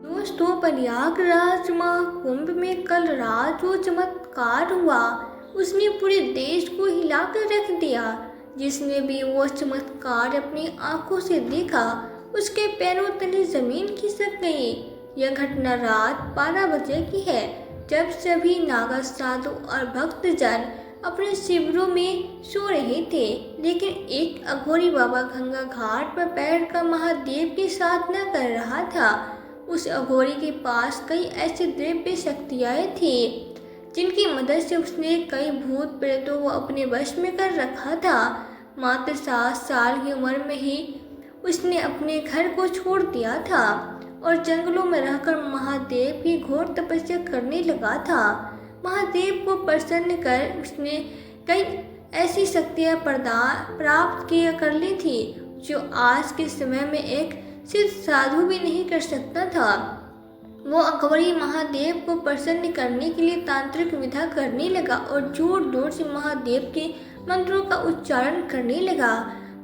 दोस्तों, प्रयागराज महाकुंभ में कल रात जो चमत्कार हुआ उसने पूरे देश को हिलाकर रख दिया। जिसने भी वो चमत्कार अपनी आंखों से देखा उसके पैरों तले जमीन खिसक गई। यह घटना रात 12 बजे की है, जब सभी नागा साधु और भक्तजन अपने शिविरों में सो रहे थे। लेकिन एक अघोरी बाबा गंगा घाट पर बैठकर महादेव की साधना कर रहा था। उस अघोरी के पास कई ऐसी दिव्य शक्तियाँ थी जिनकी मदद से उसने कई भूत प्रेतों को अपने वश में कर रखा था। मात्र 7 साल की उम्र में ही उसने अपने घर को छोड़ दिया था और जंगलों में रहकर महादेव की घोर तपस्या करने लगा था। महादेव को प्रसन्न कर उसने कई ऐसी शक्तियाँ प्राप्त किया कर ली थी जो आज के समय में एक सिद्ध साधु भी नहीं कर सकता था। वो अघोरी महादेव को प्रसन्न करने के लिए तांत्रिक विधा करने लगा और जोर जोर से महादेव के मंत्रों का उच्चारण करने लगा।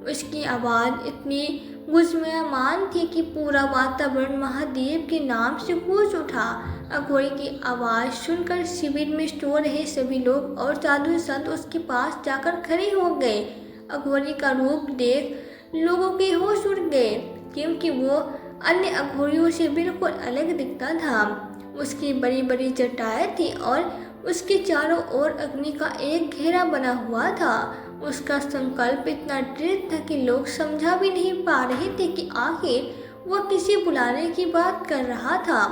उसकी आवाज़ इतनी गुंजयमान थी कि पूरा वातावरण महादेव के नाम से गूंज उठा। अघोरी की आवाज़ सुनकर शिविर में सो रहे सभी लोग और साधु संत उसके पास जाकर खड़े हो गए। अघोरी का रूप देख लोगों के होश उड़ गए, क्योंकि वो अन्य अघोरियों से बिल्कुल अलग दिखता था। उसकी बड़ी बड़ी जटाएं थी और उसके चारों ओर अग्नि का एक घेरा बना हुआ था। उसका संकल्प इतना दृढ़ था कि लोग समझा भी नहीं पा रहे थे कि आखिर वो किसी बुलाने की बात कर रहा था।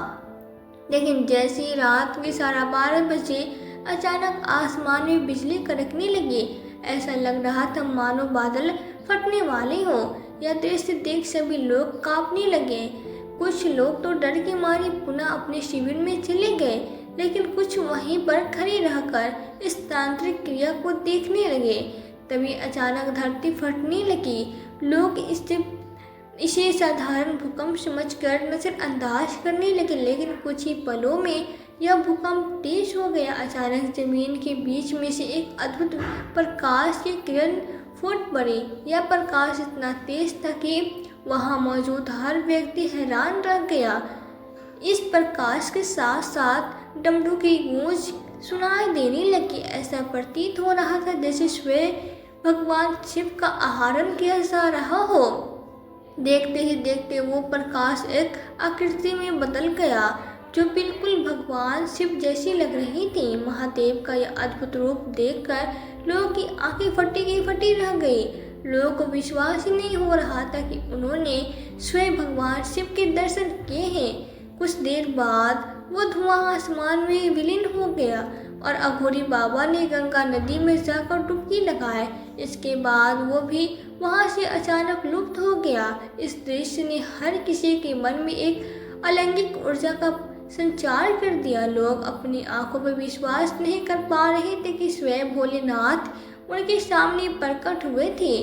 लेकिन जैसे ही रात के 12:30 बजे अचानक आसमान में बिजली कड़कने लगी। ऐसा लग रहा था मानो बादल फटने वाले हों। यह दृश्य देख सभी लोग कांपने लगे। कुछ लोग तो डर के मारे पुनः अपने शिविर में चले गए, लेकिन कुछ वहीं पर खड़े रहकर इस तांत्रिक क्रिया को देखने लगे। तभी अचानक धरती फटने लगी। लोग इसे साधारण भूकंप समझकर नजरअंदाज करने लगे, लेकिन कुछ ही पलों में यह भूकंप तेज हो गया। अचानक जमीन के बीच में से एक अद्भुत प्रकाश की किरण फूट पड़ी। यह प्रकाश इतना तेज था कि वहां मौजूद हर व्यक्ति हैरान रह गया। इस प्रकाश के साथ साथ डमरू की गूंज सुनाई देने लगी। ऐसा प्रतीत हो रहा था जैसे स्वयं भगवान शिव का आहरण किया जा रहा हो। देखते ही देखते वो प्रकाश एक आकृति में बदल गया जो बिल्कुल भगवान शिव जैसी लग रही थी। महादेव का यह अद्भुत रूप देखकर लोगों की आंखें फटी रह गई। लोगों को विश्वास ही नहीं हो रहा था कि उन्होंने स्वयं भगवान शिव के दर्शन किए हैं। कुछ देर बाद वो धुआं आसमान में विलीन हो गया और अघोरी बाबा ने गंगा नदी में जाकर डुबकी लगाए। इसके बाद वो भी वहां से अचानक लुप्त हो गया। इस दृश्य ने हर किसी के मन में एक अलौकिक ऊर्जा का संचार कर दिया। लोग अपनी आंखों पर विश्वास नहीं कर पा रहे थे कि स्वयं भोलेनाथ उनके सामने प्रकट हुए थे।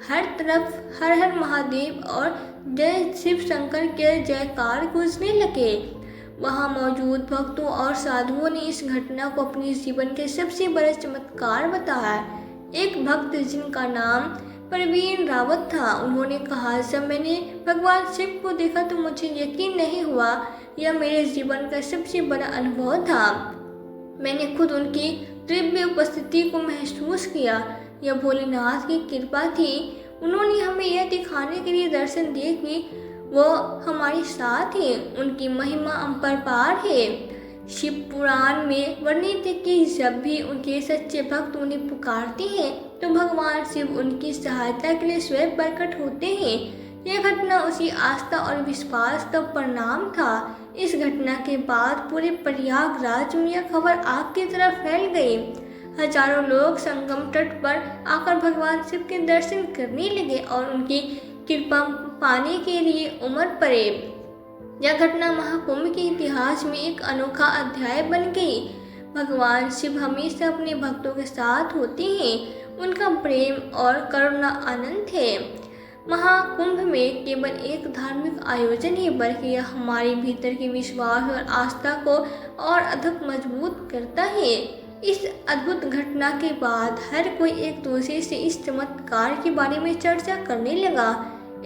हर तरफ हर हर महादेव और जय शिव शंकर के जयकार गूंजने लगे। वहां मौजूद भक्तों और साधुओं ने इस घटना को अपने जीवन के सबसे बड़े चमत्कार बताया। एक भक्त जिनका नाम प्रवीण रावत था, उन्होंने कहा, जब मैंने भगवान शिव को देखा तो मुझे यकीन नहीं हुआ। यह मेरे जीवन का सबसे बड़ा अनुभव था। मैंने खुद उनकी दिव्य उपस्थिति को महसूस किया। यह भोलेनाथ की कृपा थी। उन्होंने हमें यह दिखाने के लिए दर्शन दिए कि वो हमारे साथ हैं। उनकी महिमा अपरंपार है। शिव पुराण में वर्णित है कि जब भी उनके सच्चे भक्त उन्हें पुकारते हैं तो भगवान शिव उनकी सहायता के लिए स्वयं प्रकट होते हैं। यह घटना उसी आस्था और विश्वास का परिणाम था। इस घटना के बाद पूरे प्रयागराज में यह खबर आग की तरह फैल गई। हजारों लोग संगम तट पर आकर भगवान शिव के दर्शन करने लगे और उनकी कृपा पाने के लिए उमड़ पड़े। यह घटना महाकुंभ के इतिहास में एक अनोखा अध्याय बन गई। भगवान शिव हमेशा अपने भक्तों के साथ होते हैं। उनका प्रेम और करुणा अनंत है। महाकुंभ में केवल एक धार्मिक आयोजन ही, बल्कि यह हमारे भीतर के विश्वास और आस्था को और अधिक मजबूत करता है। इस अद्भुत घटना के बाद हर कोई एक दूसरे से इस चमत्कार के बारे में चर्चा करने लगा।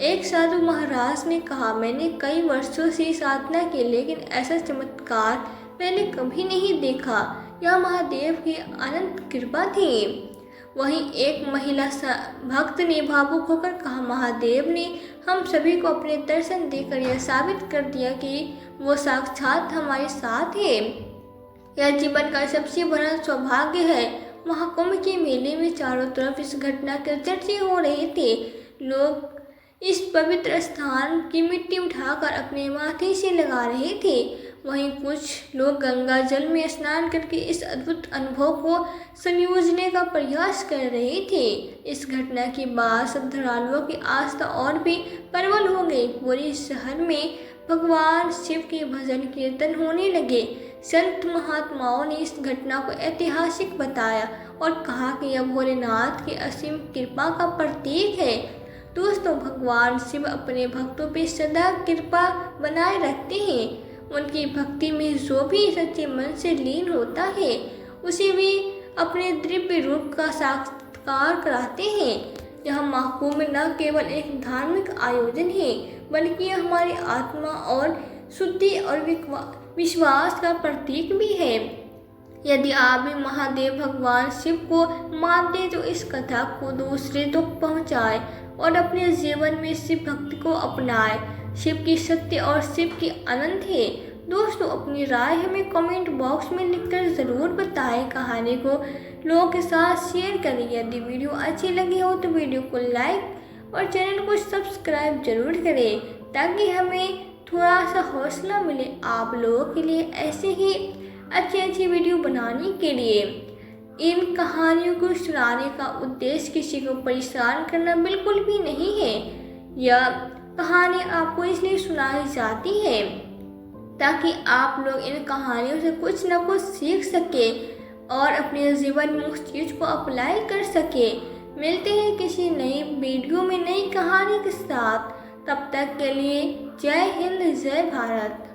एक साधु महाराज ने कहा, मैंने कई वर्षों से साधना की लेकिन ऐसा चमत्कार मैंने कभी नहीं देखा। यह महादेव की अनंत कृपा थी। वहीं एक महिला भक्त ने भावुक होकर कहा, महादेव ने हम सभी को अपने दर्शन देकर यह साबित कर दिया कि वो साक्षात हमारे साथ है। यह जीवन का सबसे बड़ा सौभाग्य है। महाकुंभ के मेले में चारों तरफ इस घटना के चर्चे हो रहे थे। लोग इस पवित्र स्थान की मिट्टी उठाकर अपने माथे से लगा रहे थे। वहीं कुछ लोग गंगा जल में स्नान करके इस अद्भुत अनुभव को संयोजने का प्रयास कर रहे थे। इस घटना के बाद श्रद्धालुओं की आस्था और भी प्रबल हो गई। पूरे शहर में भगवान शिव के भजन कीर्तन होने लगे। संत महात्माओं ने इस घटना को ऐतिहासिक बताया और कहा कि यह भोलेनाथ की असीम कृपा का प्रतीक है। दोस्तों, भगवान शिव अपने भक्तों पर सदा कृपा बनाए रखते हैं। उनकी भक्ति में जो भी सच्चे मन से लीन होता है उसे वे अपने दिव्य रूप का साक्षात्कार कराते हैं। यह महाकुंभ न केवल एक धार्मिक आयोजन है बल्कि यह हमारी आत्मा और शुद्धि और विश्वास का प्रतीक भी है। यदि आप भी महादेव भगवान शिव को मानते तो इस कथा को दूसरे तक पहुंचाएं और अपने जीवन में शिव भक्ति को अपनाएं। शिव की सत्य और शिव की अनंत है। दोस्तों, अपनी राय हमें कमेंट बॉक्स में लिखकर ज़रूर बताएं। कहानी को लोगों के साथ शेयर करें। यदि वीडियो अच्छी लगी हो तो वीडियो को लाइक और चैनल को सब्सक्राइब जरूर करें ताकि हमें थोड़ा सा हौसला मिले आप लोगों के लिए ऐसे ही अच्छी वीडियो बनाने के लिए। इन कहानियों को सुनाने का उद्देश्य किसी को परेशान करना बिल्कुल भी नहीं है। यह कहानी आपको इसलिए सुनाई जाती है ताकि आप लोग इन कहानियों से कुछ न कुछ सीख सके और अपने जीवन में उस चीज़ को अप्लाई कर सके। मिलते हैं किसी नई वीडियो में नई कहानी के साथ। तब तक के लिए जय हिंद, जय भारत।